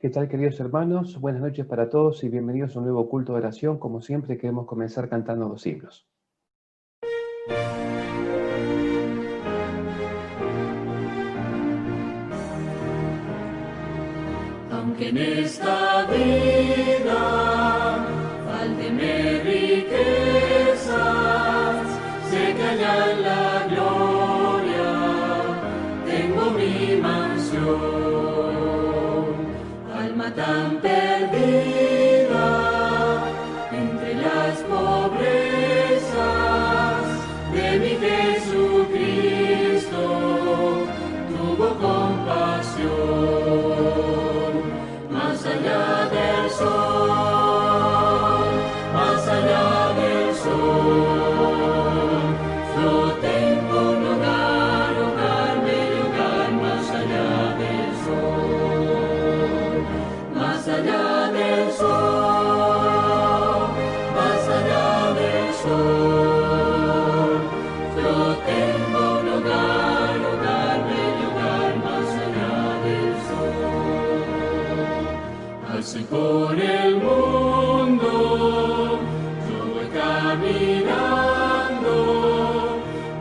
¿Qué tal, queridos hermanos? Buenas noches para todos y bienvenidos a un nuevo culto de oración. Como siempre, queremos comenzar cantando los himnos. Aunque en esta vida faltenme riquezas, sé que allá en la gloria tengo mi mansión. Alma tan perdida entre las pobrezas de mi Jesucristo, tuvo compasión. Más allá del sol, más allá del sol, yo tengo un hogar, bello hogar, más allá del sol, más allá del sol, más allá del sol, yo tengo un hogar, bello hogar, más allá del sol. Así por el mundo yo voy caminando,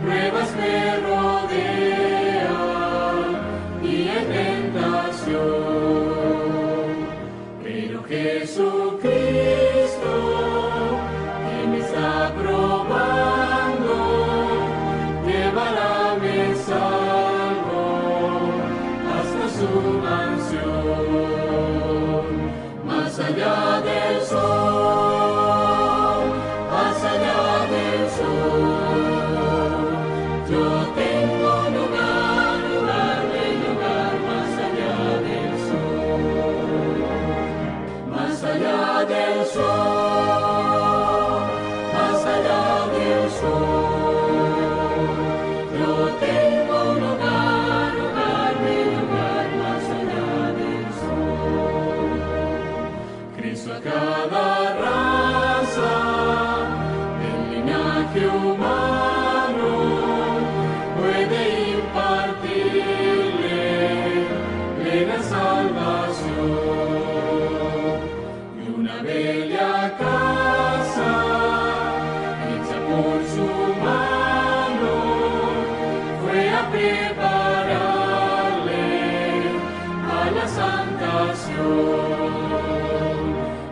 pruebas me rodean y hay tentación. Pero Jesucristo, que me está probando, llevará mi salvo hasta su mansión. Más allá del sol, más allá del sol, yo tengo un hogar, bello hogar, más allá del sol, más allá del sol, más allá del sol, yo tengo un hogar, bello hogar, más allá del sol. Cristo a cada raza del linaje humano puede impartirle plena salvación. Y una bella casa hecha por su mano fue a prepararle a la santación.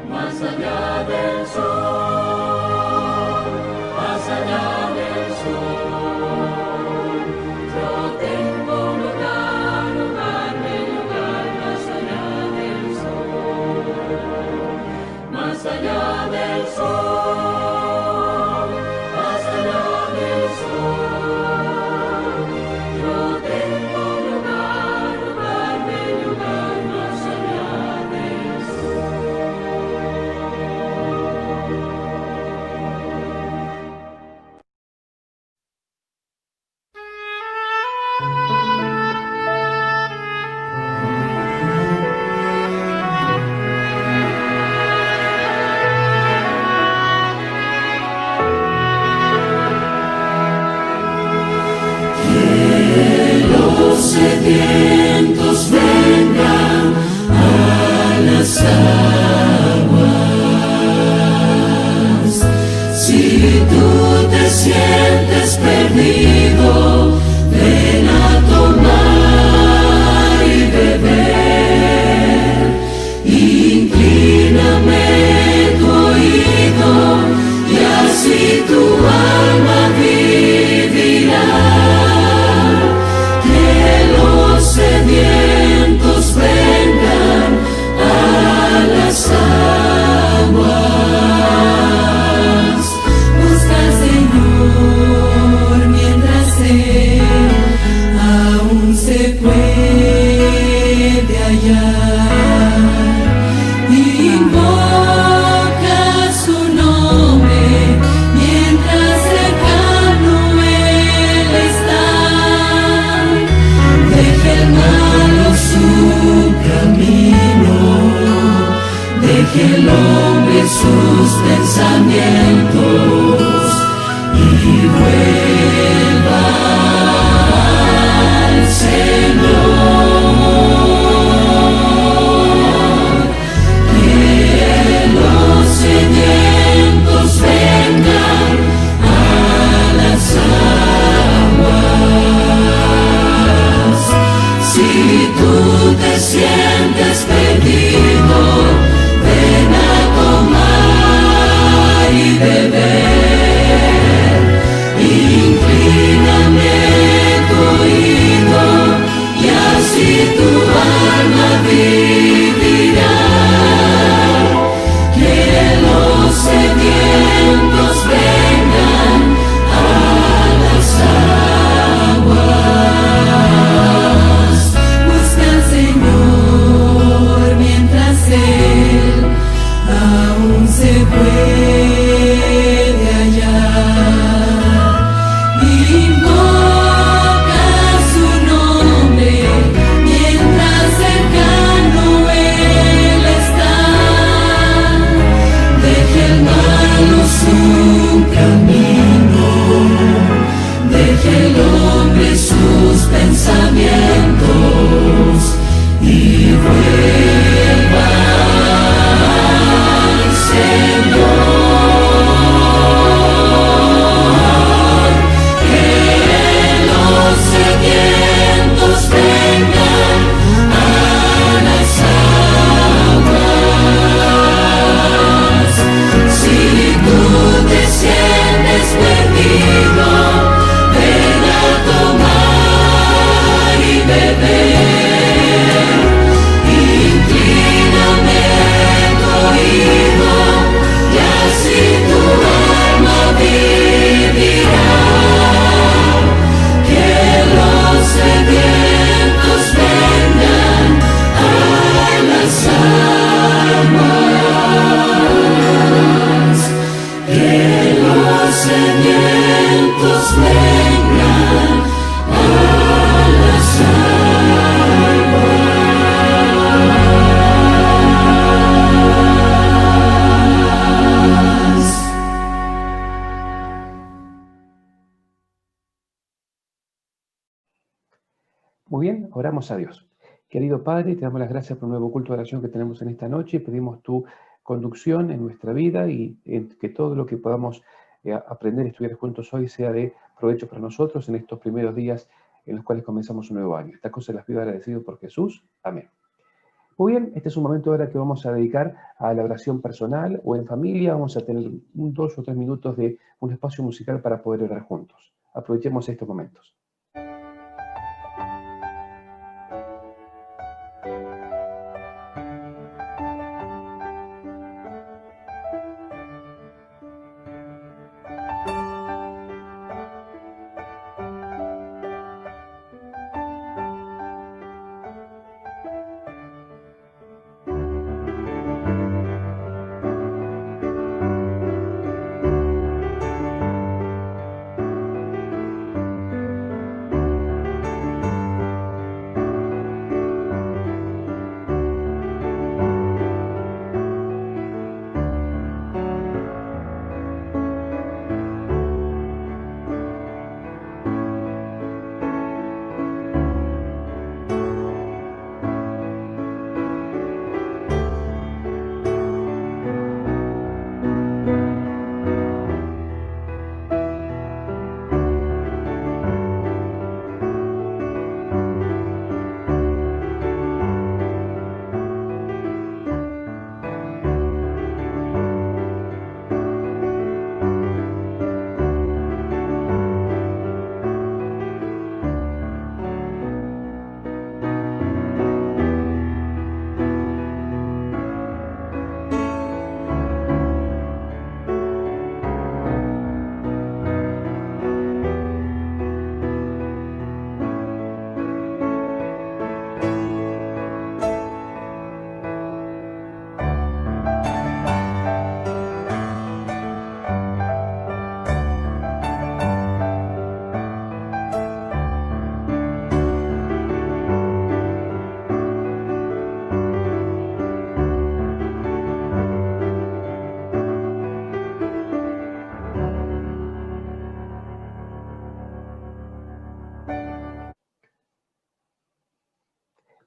Más allá del sol, más allá del sol, yo tengo un hogar, bello hogar, más allá del sol, más allá del sol, más allá del sol, yo tengo un hogar, bello hogar, más allá del sol. Los sedientos vengan a las aguas. Si tú te sientes perdido, ven a tomar y beber. Inclíname tu oído y así tu alma vivirá. Sedientos vengan a las aguas. Busca al Señor mientras Él aún se puede hallar. Invoca su nombre mientras cercano Él está. Deje el malo su camino, deje el hombre sus pensamientos y vuelva al Señor. perdido, ven a tomar y beber. Inclíname tu oído y así tu alma vivirá. Que los sedientos vengan a las aguas. Busca al Señor mientras Él aún se puede hallar. Invoca su nombre mientras cercano Él está. Deje el malo su camino, deje el hombre sus pensamientos y vuelva al Señor. Que los sedientos vengan a las aguas. Si tú te sientes perdido, ven a tomar y beber. Inclíname tu oído y así tu alma vivirá. Que los sedientos vengan a las aguas. Que los sedientos vengan a las aguas. Muy bien, oramos a Dios. Querido Padre, te damos las gracias por un nuevo culto de oración que tenemos en esta noche. Pedimos tu conducción en nuestra vida y que todo lo que podamos aprender y estudiar juntos hoy sea de provecho para nosotros en estos primeros días en los cuales comenzamos un nuevo año. Estas cosas las pido agradecido por Jesús. Amén. Muy bien, este es un momento ahora que vamos a dedicar a la oración personal o en familia. Vamos a tener 2 o 3 minutos de un espacio musical para poder orar juntos. Aprovechemos estos momentos.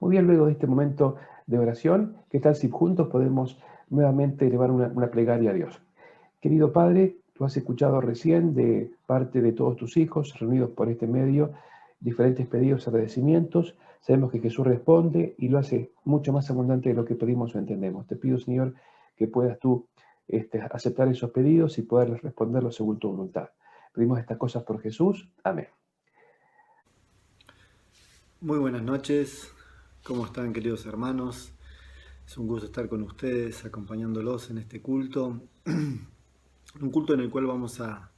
Muy bien, luego de este momento de oración, ¿qué tal si juntos podemos nuevamente elevar una plegaria a Dios? Querido Padre, tú has escuchado recién de parte de todos tus hijos reunidos por este medio diferentes pedidos y agradecimientos Sabemos que Jesús responde y lo hace mucho más abundante de lo que pedimos o entendemos. Te pido, Señor, que puedas tú aceptar esos pedidos y poder responderlos según tu voluntad. Pedimos estas cosas por Jesús. Amén. Muy buenas noches, ¿cómo están, queridos hermanos? Es un gusto estar con ustedes, acompañándolos en este culto. Un culto en el cual vamos a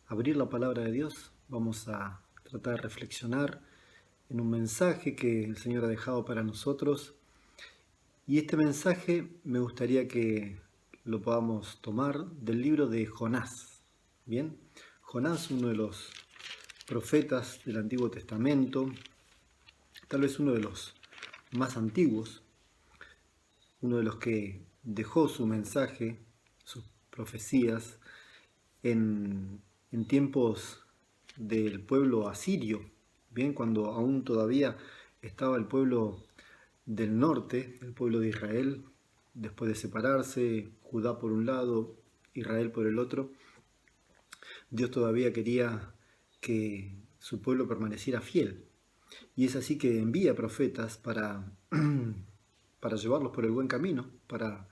abrir la palabra de Dios, vamos a tratar de reflexionar en un mensaje que el Señor ha dejado para nosotros. Y este mensaje me gustaría que lo podamos tomar del libro de Jonás. Bien, Jonás, uno de los profetas del Antiguo Testamento, tal vez uno de los más antiguos, uno de los que dejó su mensaje, sus profecías, en tiempos del pueblo asirio, bien, cuando aún todavía estaba el pueblo del norte, el pueblo de Israel, después de separarse, Judá por un lado, Israel por el otro. Dios todavía quería que su pueblo permaneciera fiel. Y es así que envía profetas para llevarlos por el buen camino, para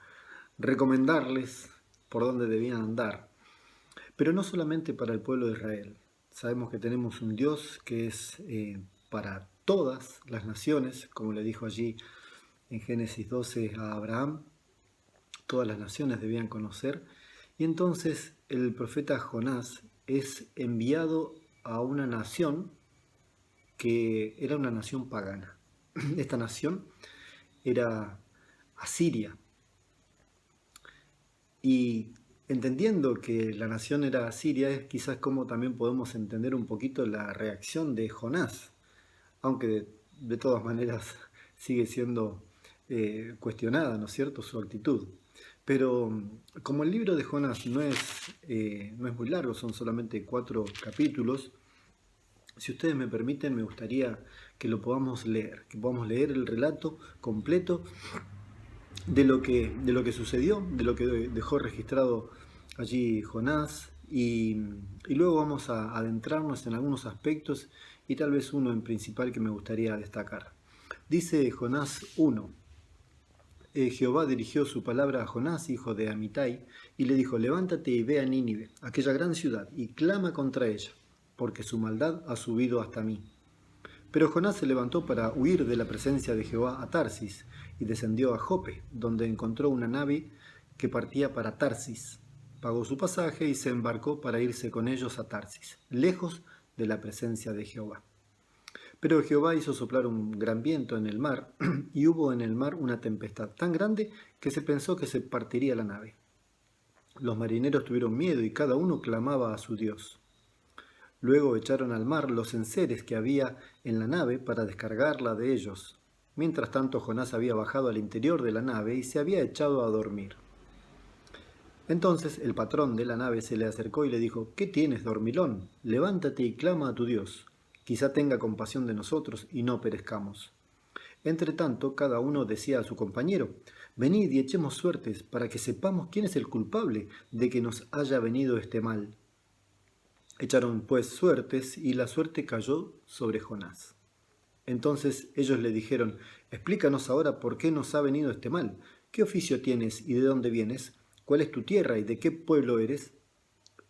recomendarles por dónde debían andar. Pero no solamente para el pueblo de Israel. Sabemos que tenemos un Dios que es para todas las naciones, como le dijo allí en Génesis 12 a Abraham. Todas las naciones debían conocer. Y entonces el profeta Jonás es enviado a una nación que era una nación pagana. Esta nación era Asiria. Y entendiendo que la nación era Asiria, es quizás como también podemos entender un poquito la reacción de Jonás, aunque de todas maneras sigue siendo cuestionada, ¿no es cierto?, su actitud. Pero como el libro de Jonás no es muy largo, son solamente 4 capítulos, si ustedes me permiten, me gustaría que lo podamos leer, que podamos leer el relato completo de lo que sucedió, de lo que dejó registrado allí Jonás, y luego vamos a adentrarnos en algunos aspectos y tal vez uno en principal que me gustaría destacar. Dice Jonás 1. Jehová dirigió su palabra a Jonás, hijo de Amitai, y le dijo: levántate y ve a Nínive, aquella gran ciudad, y clama contra ella, porque su maldad ha subido hasta mí. Pero Jonás se levantó para huir de la presencia de Jehová a Tarsis, y descendió a Jope, donde encontró una nave que partía para Tarsis. Pagó su pasaje y se embarcó para irse con ellos a Tarsis, lejos de la presencia de Jehová. Pero Jehová hizo soplar un gran viento en el mar, y hubo en el mar una tempestad tan grande que se pensó que se partiría la nave. Los marineros tuvieron miedo y cada uno clamaba a su Dios. Luego echaron al mar los enseres que había en la nave para descargarla de ellos. Mientras tanto, Jonás había bajado al interior de la nave y se había echado a dormir. Entonces el patrón de la nave se le acercó y le dijo: ¿Qué tienes, dormilón? Levántate y clama a tu Dios. Quizá tenga compasión de nosotros y no perezcamos. Entretanto, cada uno decía a su compañero: venid y echemos suertes para que sepamos quién es el culpable de que nos haya venido este mal. Echaron pues suertes, y la suerte cayó sobre Jonás. Entonces ellos le dijeron: explícanos ahora por qué nos ha venido este mal. ¿Qué oficio tienes y de dónde vienes? ¿Cuál es tu tierra y de qué pueblo eres?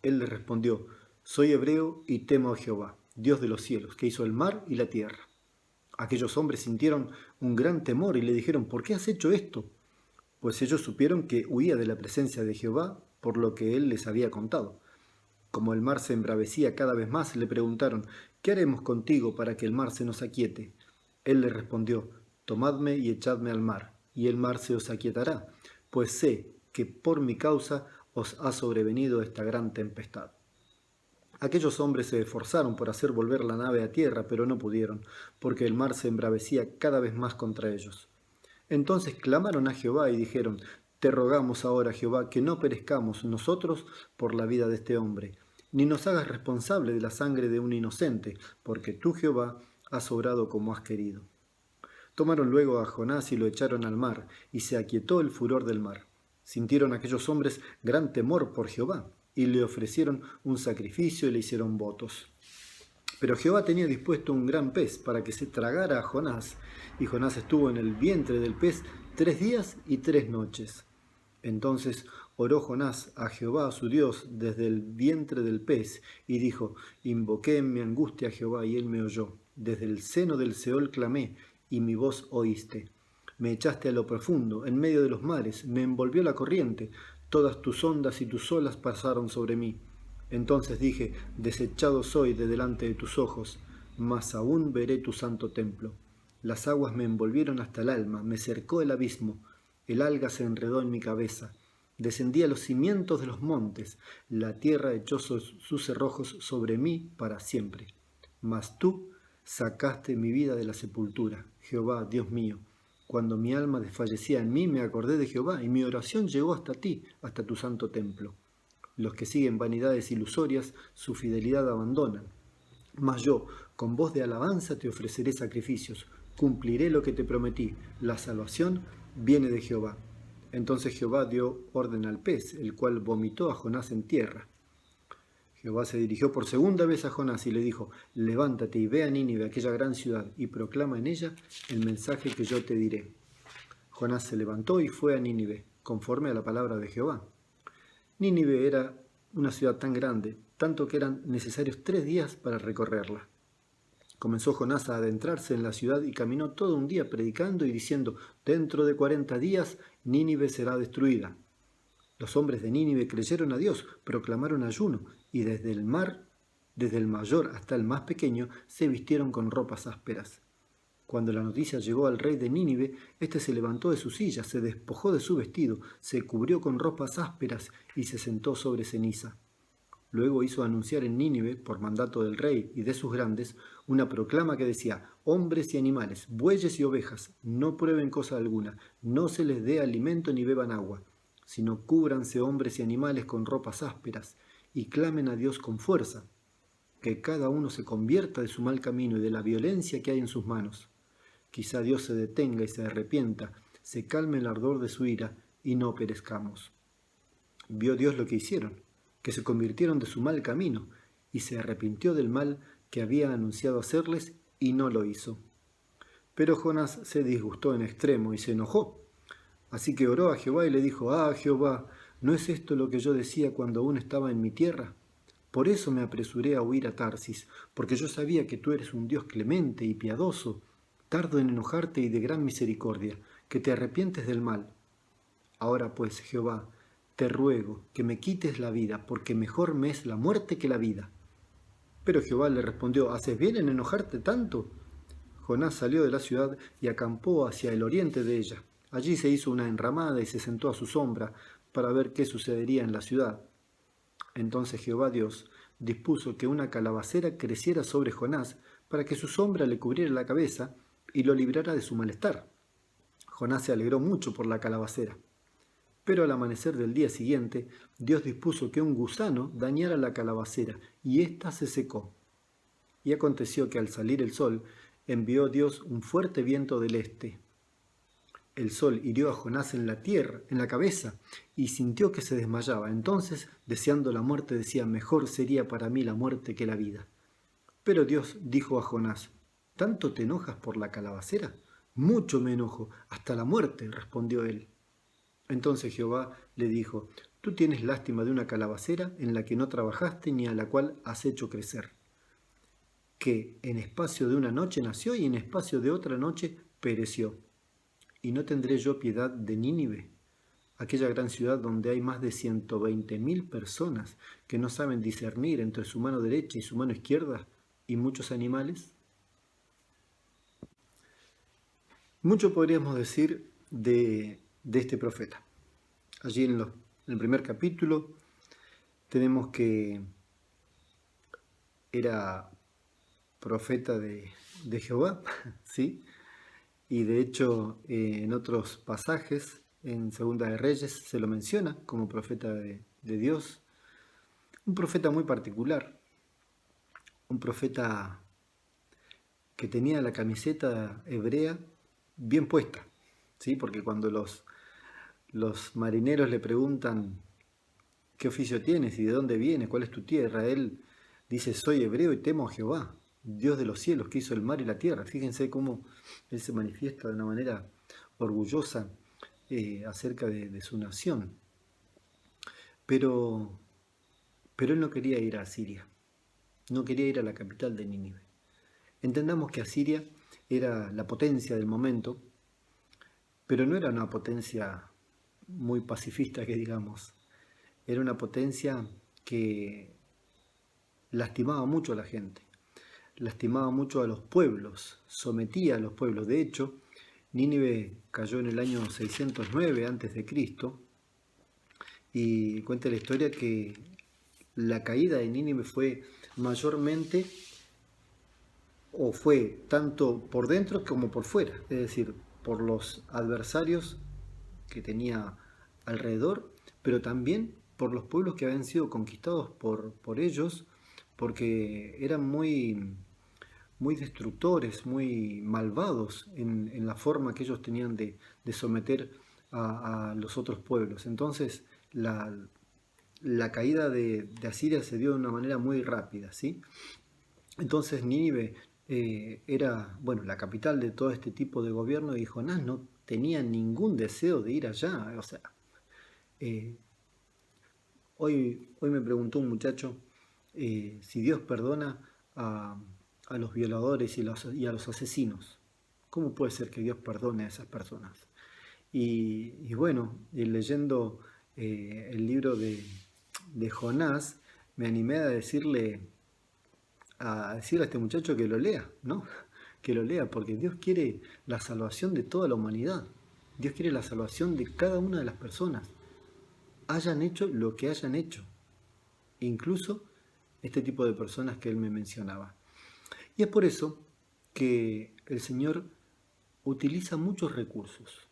Él les respondió: soy hebreo y temo a Jehová, Dios de los cielos, que hizo el mar y la tierra. Aquellos hombres sintieron un gran temor y le dijeron: ¿por qué has hecho esto? Pues ellos supieron que huía de la presencia de Jehová por lo que él les había contado. Como el mar se embravecía cada vez más, le preguntaron: ¿qué haremos contigo para que el mar se nos aquiete? Él les respondió: tomadme y echadme al mar, y el mar se os aquietará, pues sé que por mi causa os ha sobrevenido esta gran tempestad. Aquellos hombres se esforzaron por hacer volver la nave a tierra, pero no pudieron, porque el mar se embravecía cada vez más contra ellos. Entonces clamaron a Jehová y dijeron: te rogamos ahora, Jehová, que no perezcamos nosotros por la vida de este hombre, ni nos hagas responsable de la sangre de un inocente, porque tú, Jehová, has obrado como has querido. Tomaron luego a Jonás y lo echaron al mar, y se aquietó el furor del mar. Sintieron aquellos hombres gran temor por Jehová, y le ofrecieron un sacrificio y le hicieron votos. Pero Jehová tenía dispuesto un gran pez para que se tragara a Jonás, y Jonás estuvo en el vientre del pez 3 días y 3 noches. Entonces oró Jonás a Jehová su Dios desde el vientre del pez, y dijo: Invoqué en mi angustia a Jehová, y él me oyó. Desde el seno del Seol clamé, y mi voz oíste. Me echaste a lo profundo, en medio de los mares, me envolvió la corriente, todas tus ondas y tus olas pasaron sobre mí. Entonces dije: desechado soy de delante de tus ojos, mas aún veré tu santo templo. Las aguas me envolvieron hasta el alma, me cercó el abismo, el alga se enredó en mi cabeza. Descendí a los cimientos de los montes, la tierra echó sus cerrojos sobre mí para siempre. Mas tú sacaste mi vida de la sepultura, Jehová, Dios mío. Cuando mi alma desfallecía en mí, me acordé de Jehová, y mi oración llegó hasta ti, hasta tu santo templo. Los que siguen vanidades ilusorias, su fidelidad abandonan. Mas yo, con voz de alabanza, te ofreceré sacrificios. Cumpliré lo que te prometí. La salvación viene de Jehová. Entonces Jehová dio orden al pez, el cual vomitó a Jonás en tierra. Jehová se dirigió por segunda vez a Jonás y le dijo: levántate y ve a Nínive, aquella gran ciudad, y proclama en ella el mensaje que yo te diré. Jonás se levantó y fue a Nínive, conforme a la palabra de Jehová. Nínive era una ciudad tan grande, tanto que eran necesarios 3 días para recorrerla. Comenzó Jonás a adentrarse en la ciudad y caminó todo un día predicando y diciendo: dentro de 40 días Nínive será destruida. Los hombres de Nínive creyeron a Dios, proclamaron ayuno, y desde el mayor hasta el más pequeño, se vistieron con ropas ásperas. Cuando la noticia llegó al rey de Nínive, éste se levantó de su silla, se despojó de su vestido, se cubrió con ropas ásperas y se sentó sobre ceniza. Luego hizo anunciar en Nínive, por mandato del rey y de sus grandes, una proclama que decía: hombres y animales, bueyes y ovejas, no prueben cosa alguna, no se les dé alimento ni beban agua, sino cúbranse hombres y animales con ropas ásperas, y clamen a Dios con fuerza, que cada uno se convierta de su mal camino y de la violencia que hay en sus manos. Quizá Dios se detenga y se arrepienta, se calme el ardor de su ira, y no perezcamos. Vio Dios lo que hicieron, que se convirtieron de su mal camino, y se arrepintió del mal que había anunciado hacerles, y no lo hizo. Pero Jonás se disgustó en extremo y se enojó. Así que oró a Jehová y le dijo: ah, Jehová, ¿no es esto lo que yo decía cuando aún estaba en mi tierra? Por eso me apresuré a huir a Tarsis, porque yo sabía que tú eres un Dios clemente y piadoso, tardo en enojarte y de gran misericordia, que te arrepientes del mal. Ahora pues, Jehová, te ruego que me quites la vida, porque mejor me es la muerte que la vida. Pero Jehová le respondió: ¿haces bien en enojarte tanto? Jonás salió de la ciudad y acampó hacia el oriente de ella. Allí se hizo una enramada y se sentó a su sombra para ver qué sucedería en la ciudad. Entonces Jehová Dios dispuso que una calabacera creciera sobre Jonás para que su sombra le cubriera la cabeza y lo librara de su malestar. Jonás se alegró mucho por la calabacera. Pero al amanecer del día siguiente, Dios dispuso que un gusano dañara la calabacera, y ésta se secó. Y aconteció que al salir el sol, envió Dios un fuerte viento del este. El sol hirió a Jonás en la tierra, en la cabeza, y sintió que se desmayaba. Entonces, deseando la muerte, decía: mejor sería para mí la muerte que la vida. Pero Dios dijo a Jonás: ¿tanto te enojas por la calabacera? Mucho me enojo, hasta la muerte, respondió él. Entonces Jehová le dijo: tú tienes lástima de una calabacera en la que no trabajaste ni a la cual has hecho crecer, que en espacio de una noche nació y en espacio de otra noche pereció. ¿Y no tendré yo piedad de Nínive, aquella gran ciudad donde hay más de 120.000 personas que no saben discernir entre su mano derecha y su mano izquierda, y muchos animales? Mucho podríamos decir de este profeta. Allí en el primer capítulo tenemos que era profeta de Jehová, ¿sí? Y de hecho en otros pasajes, en Segunda de Reyes, se lo menciona como profeta de Dios. Un profeta muy particular, un profeta que tenía la camiseta hebrea bien puesta, ¿sí? Porque cuando los marineros le preguntan: ¿qué oficio tienes y de dónde vienes? ¿Cuál es tu tierra? Él dice: soy hebreo y temo a Jehová. Dios de los cielos, que hizo el mar y la tierra. Fíjense cómo Él se manifiesta de una manera orgullosa acerca de su nación. Pero Él no quería ir a Asiria, no quería ir a la capital de Nínive. Entendamos que Asiria era la potencia del momento, pero no era una potencia muy pacifista, que digamos. Era una potencia que lastimaba mucho a la gente, lastimaba mucho a los pueblos, sometía a los pueblos. De hecho, Nínive cayó en el año 609 a.C. y cuenta la historia que la caída de Nínive fue mayormente, o fue tanto por dentro como por fuera, es decir, por los adversarios que tenía alrededor, pero también por los pueblos que habían sido conquistados por ellos, porque eran muy destructores, muy malvados en la forma que ellos tenían de someter a los otros pueblos. Entonces, la caída de Asiria se dio de una manera muy rápida, ¿sí? Entonces Nínive era, bueno, la capital de todo este tipo de gobierno, y Jonás no tenía ningún deseo de ir allá. O sea, hoy me preguntó un muchacho si Dios perdona a los violadores y a los asesinos. ¿Cómo puede ser que Dios perdone a esas personas? Y bueno, leyendo el libro de Jonás, me animé a decirle a este muchacho que lo lea, ¿no? Que lo lea, porque Dios quiere la salvación de toda la humanidad. Dios quiere la salvación de cada una de las personas, hayan hecho lo que hayan hecho, incluso este tipo de personas que él me mencionaba. Y es por eso que el Señor utiliza muchos recursos.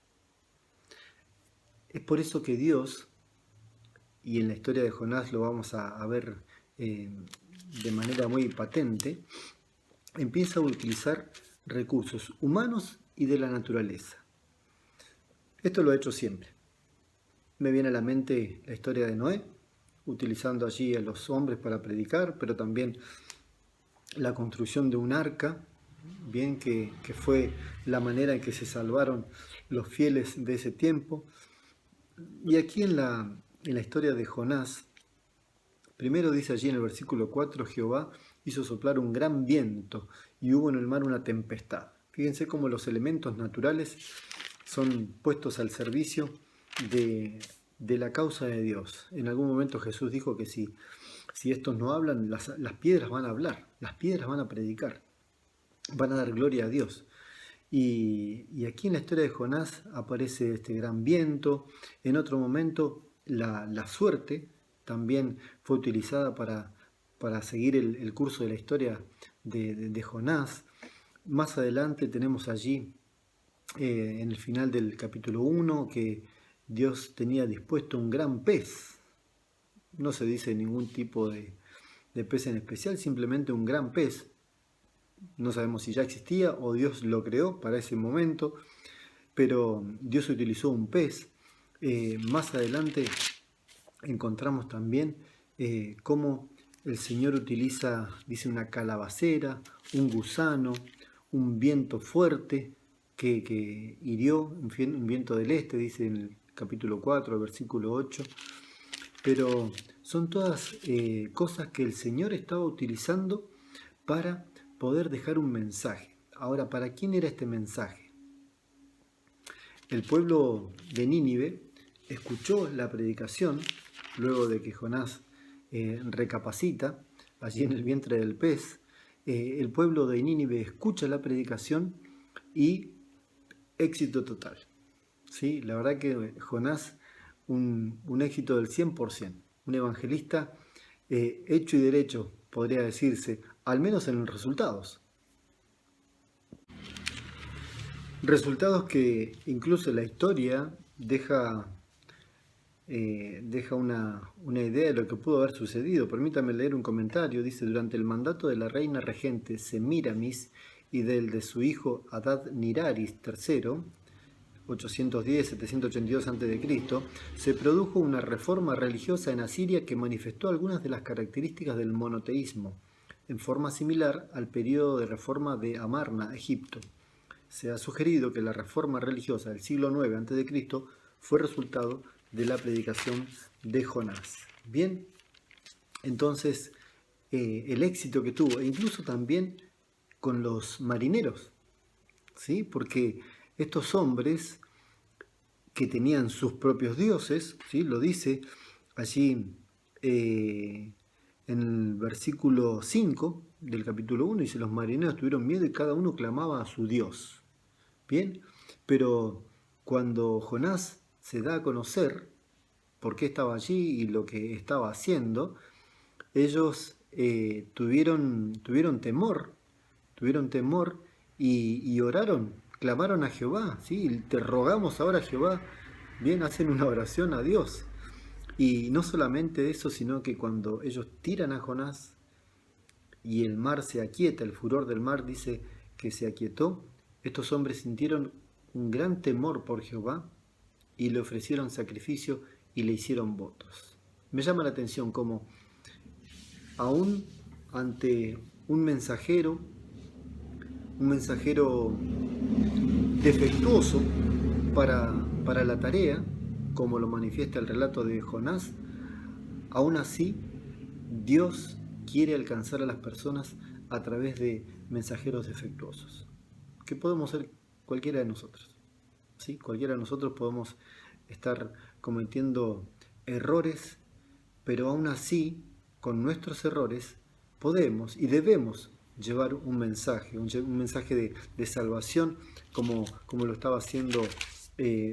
Es por eso que Dios, y en la historia de Jonás lo vamos a ver de manera muy patente, empieza a utilizar recursos humanos y de la naturaleza. Esto lo ha hecho siempre. Me viene a la mente la historia de Noé, utilizando allí a los hombres para predicar, pero también la construcción de un arca, bien que fue la manera en que se salvaron los fieles de ese tiempo. Y aquí en la historia de Jonás, primero dice allí en el versículo 4, Jehová hizo soplar un gran viento y hubo en el mar una tempestad. Fíjense cómo los elementos naturales son puestos al servicio de la causa de Dios. En algún momento Jesús dijo que si estos no hablan, las piedras van a hablar, las piedras van a predicar, van a dar gloria a Dios. Y aquí en la historia de Jonás aparece este gran viento. En otro momento la suerte también fue utilizada para seguir el curso de la historia de Jonás. Más adelante tenemos allí, en el final del capítulo 1, que Dios tenía dispuesto un gran pez. No se dice ningún tipo de pez en especial, simplemente un gran pez. No sabemos si ya existía o Dios lo creó para ese momento, pero Dios utilizó un pez. Más adelante encontramos también cómo el Señor utiliza, dice, una calabacera, un gusano, un viento fuerte que hirió, un viento del este, dice en el capítulo 4, versículo 8. Pero son todas cosas que el Señor estaba utilizando para poder dejar un mensaje. Ahora, ¿para quién era este mensaje? El pueblo de Nínive escuchó la predicación luego de que Jonás recapacita allí en el vientre del pez. El pueblo de Nínive escucha la predicación y éxito total. ¿Sí? La verdad que Jonás, un éxito del 100%, un evangelista hecho y derecho, podría decirse, al menos en los resultados. Resultados que incluso la historia deja una idea de lo que pudo haber sucedido. Permítame leer un comentario. Dice: durante el mandato de la reina regente Semíramis y del de su hijo Adad-Niraris III, 810-782 a.C., se produjo una reforma religiosa en Asiria que manifestó algunas de las características del monoteísmo, en forma similar al periodo de reforma de Amarna, Egipto. Se ha sugerido que la reforma religiosa del siglo IX a.C. fue resultado de la predicación de Jonás. Bien, entonces el éxito que tuvo, e incluso también con los marineros, ¿sí? Porque estos hombres que tenían sus propios dioses, ¿sí? Lo dice allí en el versículo 5 del capítulo 1, dice: los marineros tuvieron miedo y cada uno clamaba a su Dios. Bien, pero cuando Jonás se da a conocer por qué estaba allí y lo que estaba haciendo, ellos tuvieron temor y oraron, clamaron a Jehová, ¿sí? Te rogamos ahora, Jehová. Bien, hacen una oración a Dios. Y no solamente eso, sino que cuando ellos tiran a Jonás y el mar se aquieta, el furor del mar dice que se aquietó, estos hombres sintieron un gran temor por Jehová y le ofrecieron sacrificio y le hicieron votos. Me llama la atención cómo aún ante un mensajero defectuoso para la tarea, como lo manifiesta el relato de Jonás, aún así Dios quiere alcanzar a las personas a través de mensajeros defectuosos, que podemos ser cualquiera de nosotros, ¿sí? Cualquiera de nosotros podemos estar cometiendo errores, pero aún así, con nuestros errores, podemos y debemos llevar un mensaje de salvación, como lo estaba haciendo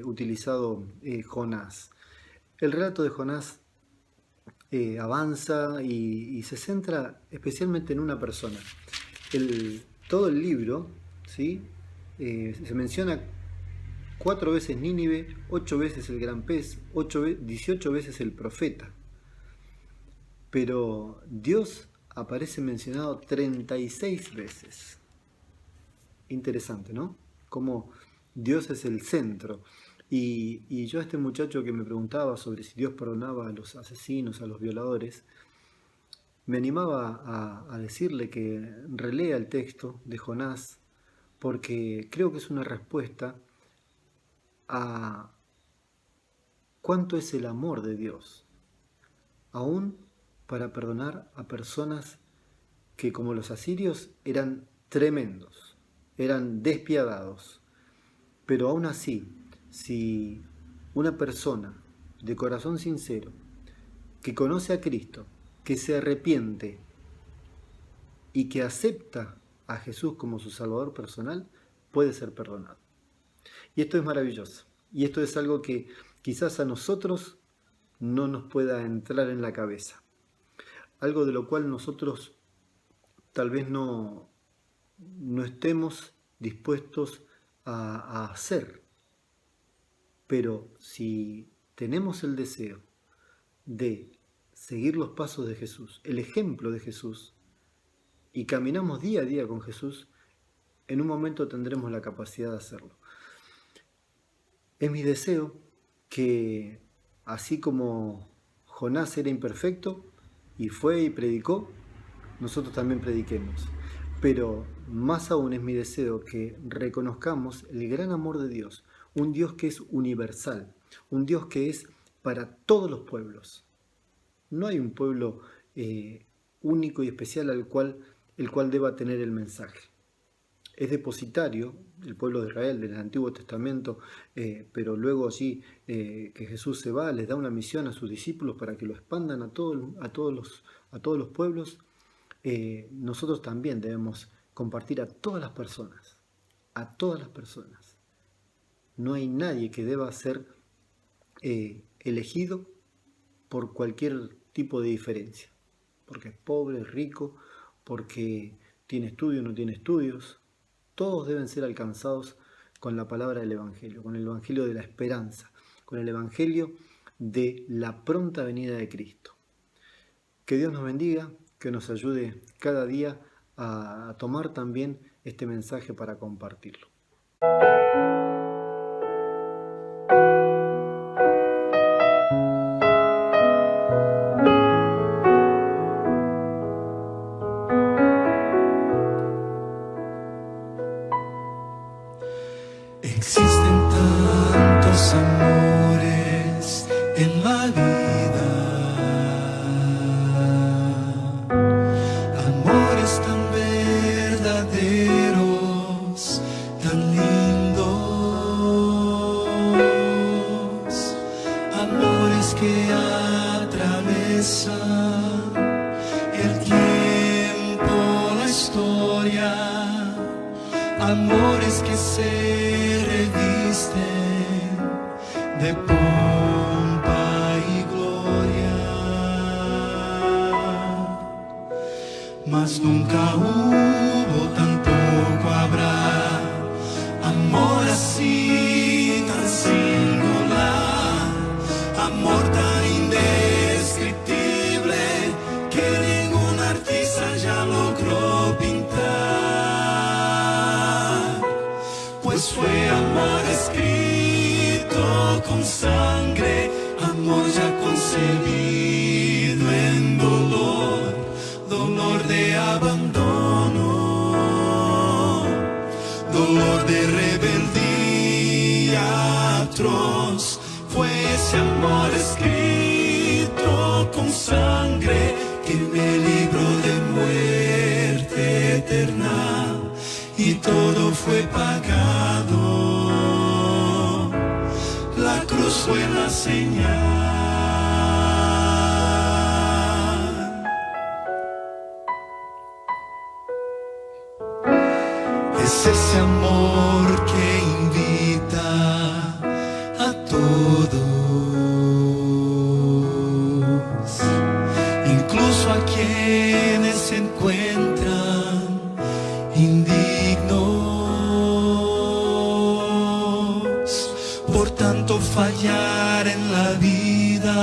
utilizado Jonás. El relato de Jonás avanza y se centra especialmente en una persona. Todo el libro, ¿sí? Se menciona 4 veces Nínive, 8 veces el gran pez, 18 veces el profeta. Pero Dios aparece mencionado 36 veces. Interesante, ¿no? Como Dios es el centro. Y yo a este muchacho que me preguntaba sobre si Dios perdonaba a los asesinos, a los violadores, me animaba a decirle que relea el texto de Jonás, porque creo que es una respuesta a cuánto es el amor de Dios, aún para perdonar a personas que, como los asirios, eran tremendos, eran despiadados. Pero aún así, si una persona de corazón sincero, que conoce a Cristo, que se arrepiente y que acepta a Jesús como su Salvador personal, puede ser perdonado. Y esto es maravilloso. Y esto es algo que quizás a nosotros no nos pueda entrar en la cabeza. Algo de lo cual nosotros tal vez no estemos dispuestos a hacer. Pero si tenemos el deseo de seguir los pasos de Jesús, el ejemplo de Jesús, y caminamos día a día con Jesús, en un momento tendremos la capacidad de hacerlo. Es mi deseo que, así como Jonás era imperfecto y fue y predicó, nosotros también prediquemos. Pero más aún es mi deseo que reconozcamos el gran amor de Dios, un Dios que es universal, un Dios que es para todos los pueblos. No hay un pueblo único y especial el cual deba tener el mensaje. Es depositario el pueblo de Israel del Antiguo Testamento, pero luego allí que Jesús se va, les da una misión a sus discípulos para que lo expandan a todos los pueblos. Nosotros también debemos compartir a todas las personas, No hay nadie que deba ser elegido por cualquier tipo de diferencia, porque es pobre, es rico, porque tiene estudios, no tiene estudios. Todos deben ser alcanzados con la palabra del Evangelio, con el Evangelio de la esperanza, con el Evangelio de la pronta venida de Cristo. Que Dios nos bendiga, que nos ayude cada día a tomar también este mensaje para compartirlo. que atraviesan el tiempo, la historia, amores que se revisten de pompa y gloria, mas nunca hubo, tampoco habrá amor así tan singular, amor tan indescriptible que ningún artista ya logró pintar, pues fue amor escrito con sangre, amor ya concebido en dolor, dolor de abandono, dolor de rebeldía atroz. Fue ese amor escrito con sangre que me libró de muerte eterna, y todo fue pagado. La cruz fue la señal. Es ese amor que invita a todos, incluso a quienes se encuentran indignos, por tanto fallar en la vida,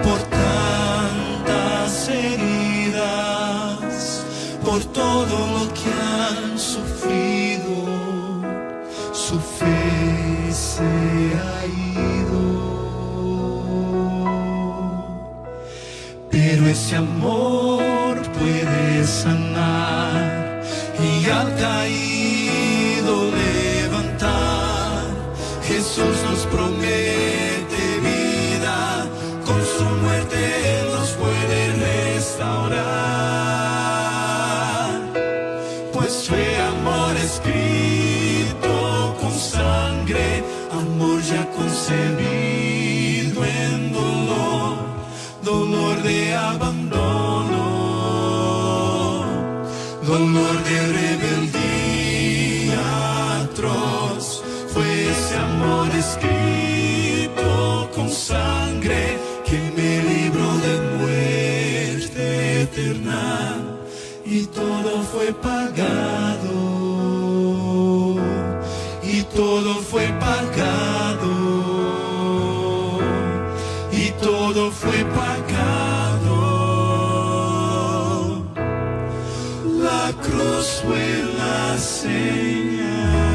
por tantas heridas, por todo lo que han sufrido, su fe se ha ido. Pero ese amor puede sanar y al caído levantar. Jesús nos promete vida, con su muerte Él nos puede restaurar, pues fue amor escrito con sangre, amor ya concebido en dolor, dolor de abandono, dolor de rebeldía atroz. Fue ese amor escrito con sangre que me libró de muerte eterna, y todo fue pagado, y todo fue pagado, y todo fue pagado. La cruz fue la señal.